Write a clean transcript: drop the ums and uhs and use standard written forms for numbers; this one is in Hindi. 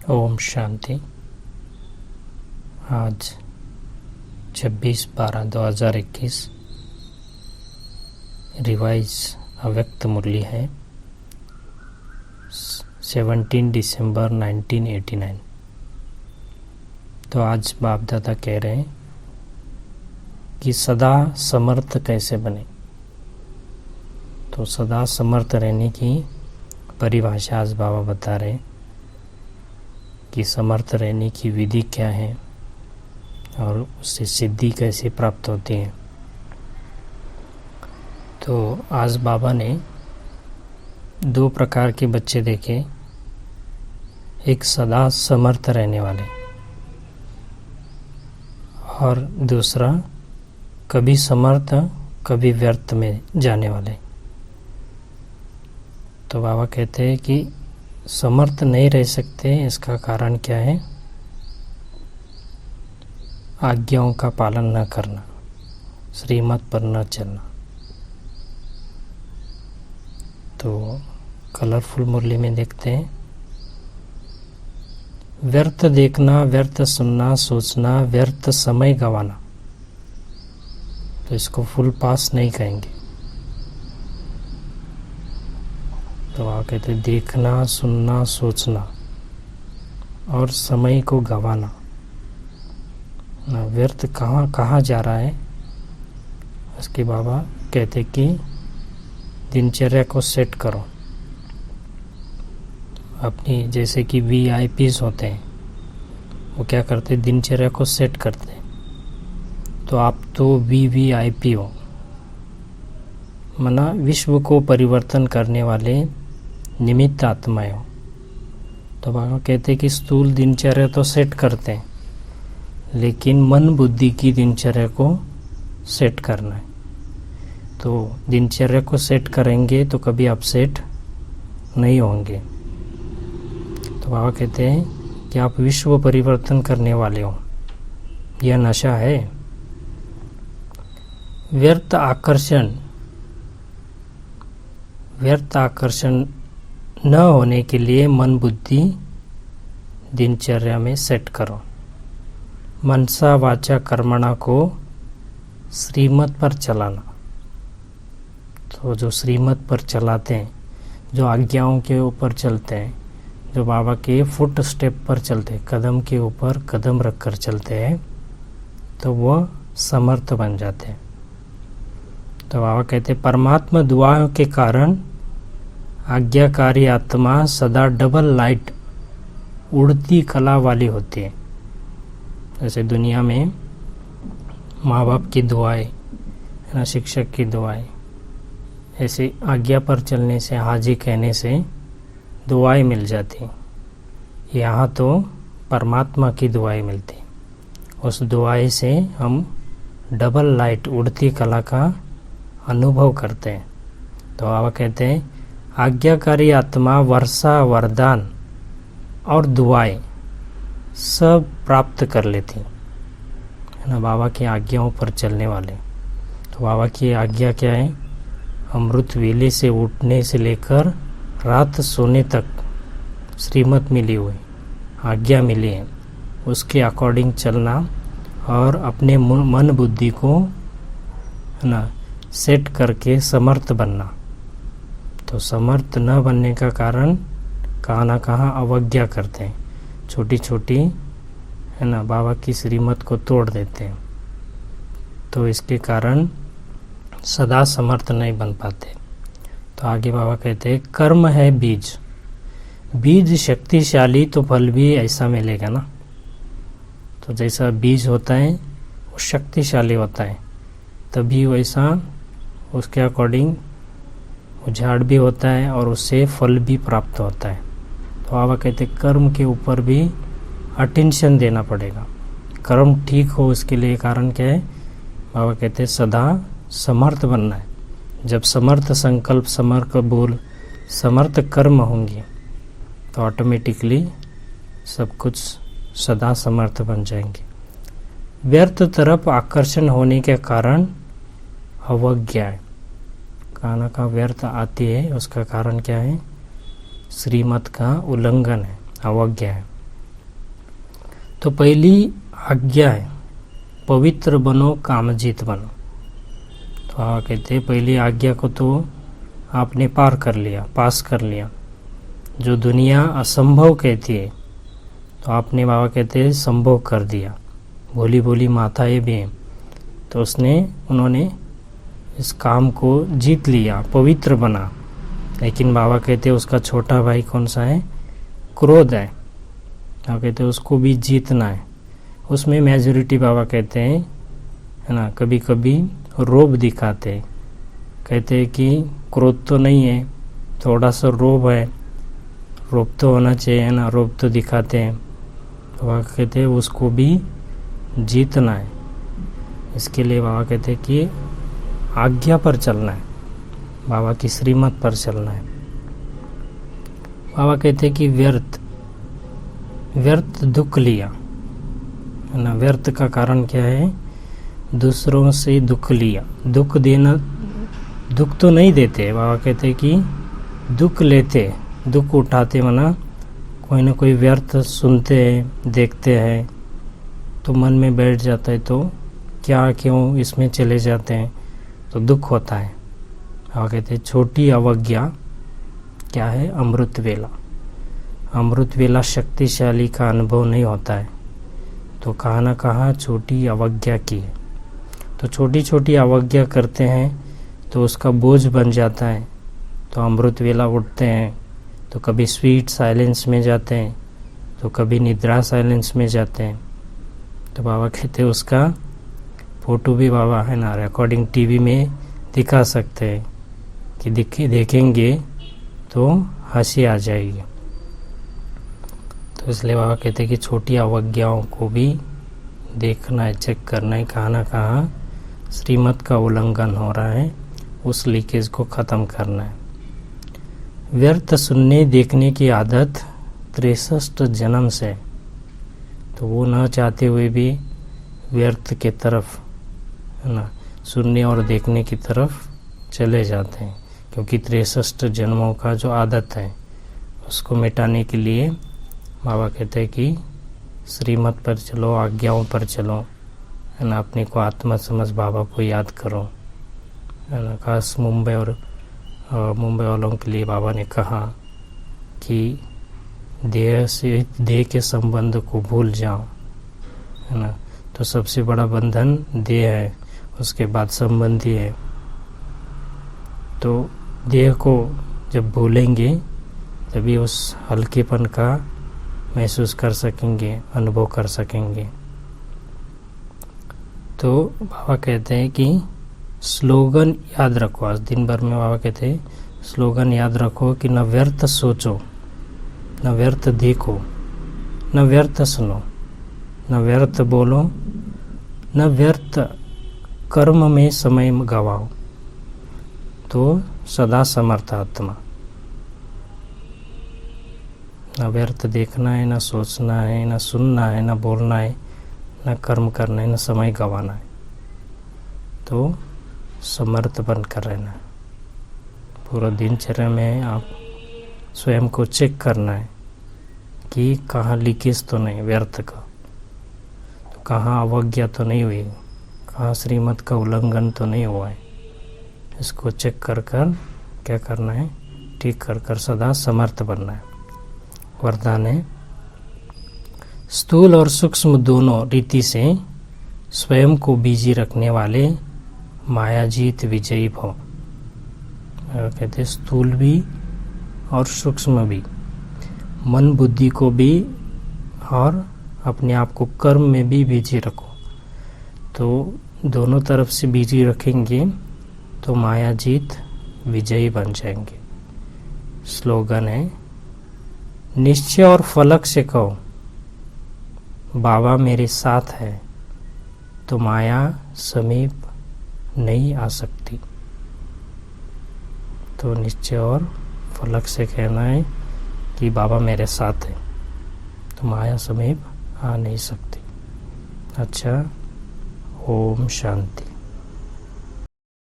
ओम शांति। आज 26/12/2021 रिवाइज अव्यक्त मुरली है 17 दिसंबर 1989। तो आज बाप दादा कह रहे हैं कि सदा समर्थ कैसे बने। तो सदा समर्थ रहने की परिभाषा आज बाबा बता रहे हैं कि समर्थ रहने की विधि क्या है और उससे सिद्धि कैसे प्राप्त होती है। तो आज बाबा ने दो प्रकार के बच्चे देखे, एक सदा समर्थ रहने वाले और दूसरा कभी समर्थ कभी व्यर्थ में जाने वाले। तो बाबा कहते हैं कि समर्थ नहीं रह सकते, इसका कारण क्या है? आज्ञाओं का पालन न करना, श्रीमत पर न चलना। तो कलरफुल मुरली में देखते हैं, व्यर्थ देखना, व्यर्थ सुनना, सोचना, व्यर्थ समय गंवाना। तो इसको फुल पास नहीं कहेंगे। तो वहाँ कहते देखना, सुनना, सोचना और समय को गंवाना। व्यर्थ कहाँ जा रहा है, उसके बाबा कहते कि दिनचर्या को सेट करो अपनी। जैसे कि VIPs होते हैं, वो क्या करते, दिनचर्या को सेट करते हैं। तो आप तो VVIP हो, मना विश्व को परिवर्तन करने वाले निमित्त आत्माएं हो। तो बाबा कहते हैं कि स्थूल दिनचर्या तो सेट करते हैं, लेकिन मन बुद्धि की दिनचर्या को सेट करना है। तो दिनचर्या को सेट करेंगे तो कभी अपसेट नहीं होंगे। तो बाबा कहते हैं कि आप विश्व परिवर्तन करने वाले हो, यह नशा है। व्यर्थ आकर्षण न होने के लिए मन बुद्धि दिनचर्या में सेट करो। मनसा वाचा कर्मणा को श्रीमत पर चलाना। तो जो श्रीमत पर चलाते हैं, जो आज्ञाओं के ऊपर चलते हैं, जो बाबा के फुट स्टेप पर चलते हैं, कदम के ऊपर कदम रखकर चलते हैं, तो वह समर्थ बन जाते हैं। तो बाबा कहते हैं परमात्मा दुआओं के कारण आज्ञाकारी आत्मा सदा डबल लाइट उड़ती कला वाली होती है। जैसे दुनिया में माँ बाप की दुआएं, ना शिक्षक की दुआएं, ऐसे आज्ञा पर चलने से, हाजी कहने से दुआएं मिल जाती। यहाँ तो परमात्मा की दुआएं मिलती। उस दुआएं से हम डबल लाइट उड़ती कला का अनुभव करते हैं। तो बाबा कहते हैं आज्ञाकारी आत्मा वर्षा, वरदान और दुआएं सब प्राप्त कर लेती है ना, बाबा की आज्ञाओं पर चलने वाले। तो बाबा की आज्ञा क्या है? अमृत वेले से उठने से लेकर रात सोने तक श्रीमत मिली हुई, आज्ञा मिली है, उसके अकॉर्डिंग चलना और अपने मन बुद्धि को है ना सेट करके समर्थ बनना। तो समर्थ न बनने का कारण कहाँ ना कहाँ अवज्ञा करते हैं, छोटी छोटी है ना बाबा की श्रीमत को तोड़ देते हैं। तो इसके कारण सदा समर्थ नहीं बन पाते। तो आगे बाबा कहते हैं कर्म है बीज, बीज शक्तिशाली तो फल भी ऐसा मिलेगा ना। तो जैसा बीज होता है वो शक्तिशाली होता है, तभी वैसा उसके अकॉर्डिंग झाड़ भी होता है और उससे फल भी प्राप्त होता है। तो बाबा कहते कर्म के ऊपर भी अटेंशन देना पड़ेगा। कर्म ठीक हो उसके लिए कारण क्या है? बाबा कहते सदा समर्थ बनना है। जब समर्थ संकल्प, समर्थ बोल, समर्थ कर्म होंगे तो ऑटोमेटिकली सब कुछ सदा समर्थ बन जाएंगे। व्यर्थ तरफ आकर्षण होने के कारण अवज्ञा है। काना का व्यर्थ आती है, उसका कारण क्या है? श्रीमत का उल्लंघन है, अवज्ञा है। तो पहली आज्ञा है पवित्र बनो कामजीत बनो। तो बाबा कहते हैं पहली आज्ञा को तो आपने पार कर लिया, पास कर लिया। जो दुनिया असंभव कहती है तो आपने बाबा कहते हैं संभव कर दिया। भोली भोली माताएं भी हैं तो उन्होंने इस काम को जीत लिया, पवित्र बना। लेकिन बाबा कहते हैं उसका छोटा भाई कौन सा है? क्रोध है। बाबा कहते हैं उसको भी जीतना है। उसमें मेजॉरिटी बाबा कहते हैं है ना, कभी कभी रोब दिखाते हैं, कहते हैं कि क्रोध तो नहीं है, थोड़ा सा रोब है, रोब तो होना चाहिए है ना, रोब तो दिखाते हैं। तो बाबा कहते हैं उसको भी जीतना है। इसके लिए बाबा कहते हैं कि आज्ञा पर चलना है, बाबा की श्रीमत पर चलना है। बाबा कहते हैं कि व्यर्थ दुख लिया है ना। व्यर्थ का कारण क्या है? दूसरों से दुख लिया। दुख देना, दुख तो नहीं देते, बाबा कहते हैं कि दुख लेते, दुख उठाते, मना कोई ना कोई व्यर्थ सुनते हैं, देखते हैं तो मन में बैठ जाता है, तो क्या क्यों इसमें चले जाते हैं तो दुख होता है। बाबा कहते हैं छोटी अवज्ञा क्या है? अमृत वेला। अमृत वेला शक्तिशाली का अनुभव नहीं होता है, तो कहाँ ना कहाँ छोटी अवज्ञा की है। तो छोटी छोटी अवज्ञा करते हैं तो उसका बोझ बन जाता है। तो अमृत वेला उठते हैं तो कभी स्वीट साइलेंस में जाते हैं, तो कभी निद्रा साइलेंस में जाते हैं। तो बाबा कहते हैं उसका फोटो भी बाबा है ना रिकॉर्डिंग टीवी में दिखा सकते हैं कि देखेंगे तो हंसी आ जाएगी। तो इसलिए बाबा कहते हैं कि छोटी अवज्ञाओं को भी देखना है, चेक करना है, कहाँ ना कहाँ श्रीमत का उल्लंघन हो रहा है, उस लीकेज को ख़त्म करना है। व्यर्थ सुनने देखने की आदत 63 जन्म से, तो वो न चाहते हुए भी व्यर्थ के तरफ है ना, सुनने और देखने की तरफ चले जाते हैं, क्योंकि 63 जन्मों का जो आदत है उसको मिटाने के लिए बाबा कहते हैं कि श्रीमत पर चलो, आज्ञाओं पर चलो है ना, अपने को आत्मा समझ बाबा को याद करो है ना। खास मुंबई वालों के लिए बाबा ने कहा कि देह के संबंध को भूल जाओ है ना। तो सबसे बड़ा बंधन देह है, उसके बाद संबंधी है। तो देह को जब भूलेंगे तभी उस हल्केपन का महसूस कर सकेंगे, अनुभव कर सकेंगे। तो बाबा कहते हैं कि स्लोगन याद रखो। आज दिन भर में बाबा कहते हैं स्लोगन याद रखो कि न व्यर्थ सोचो, न व्यर्थ देखो, न व्यर्थ सुनो, न व्यर्थ बोलो, न व्यर्थ कर्म में समय गवाओ, तो सदा समर्थ आत्मा। न व्यर्थ देखना है, न सोचना है, न सुनना है, न बोलना है, न कर्म करना है, न समय गंवाना है, तो समर्थ बनकर रहना है। पूरा दिनचर्या में आप स्वयं को चेक करना है कि कहाँ लीकेज तो नहीं व्यर्थ का, तो कहाँ अवज्ञा तो नहीं हुई, कहाँ श्रीमत का उल्लंघन तो नहीं हुआ है। इसको चेक कर क्या करना है? ठीक कर सदा समर्थ बनना है। वरदान है स्थूल और सूक्ष्म दोनों रीति से स्वयं को बिजी रखने वाले मायाजीत विजयी भव। कहते स्थूल भी और सूक्ष्म भी, मन बुद्धि को भी और अपने आप को कर्म में भी बिजी रखो। तो दोनों तरफ से बिजी रखेंगे तो मायाजीत विजयी बन जाएंगे। स्लोगन है निश्चय और फलक से कहो बाबा मेरे साथ है तो माया समीप नहीं आ सकती। तो निश्चय और फलक से कहना है कि बाबा मेरे साथ है तो माया समीप आ नहीं सकती। अच्छा, ओम शांति।